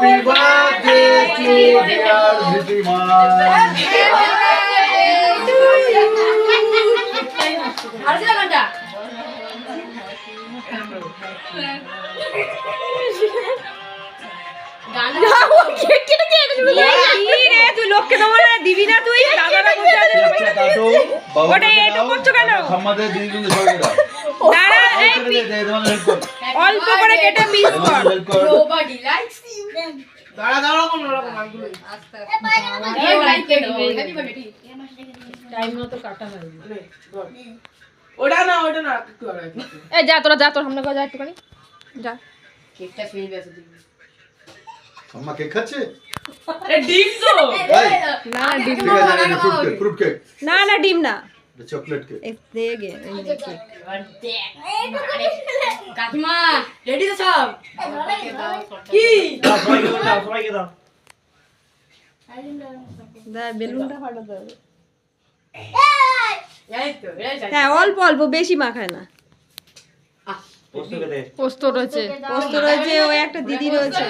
Happy birthday to dear Dhitiman. তুই লোককে দেবো না দিবি না তুই দাদারা বসে আছে ওটা এটু করছো কেন আমাদের দিদিগুলো সবাই দাও দাঁড়া এই অল্প করে কেটে পিস কর Nobody likes you. দাঁড়া কোন রকম আঙ্গুল আস্তে টাইম মতো কাটা হয় ওটা না একটু আগে এই যা তোরা সামনে যা একটুখানি যা কেকটা ফেলবে আছে আম্মা কেক খাচ্ছে এ ডিম তো না ডিম ঠিক আছে ফ্রুট কেক না ডিম না চকলেট কেক দে গে কাকিমা রেডি তো সব কি সবাইকে দাও দা বেলুনটা ফাটাতে হবে এই তো হ্যাঁ অল্প অল্প বেশি মাখায় না পোস্টকে দে পোস্ত রয়েছে ওই একটা দিদি রয়েছে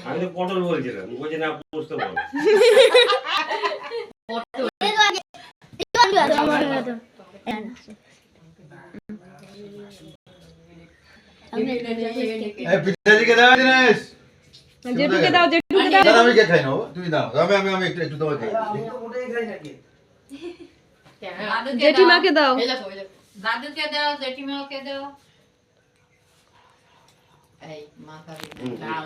আমি তো পটল বলছিলাম বলছি না পোস্ত বল এই পিতাজিকে দাও দিনেশ জেঠুকে দাও দাদা আমি কে খাই না তুমি দাও আমি একটু তোমাকে খাই জেঠিমাকে দাও দাদুকে দাও জেঠিমাকে দাও এই মাথা দাও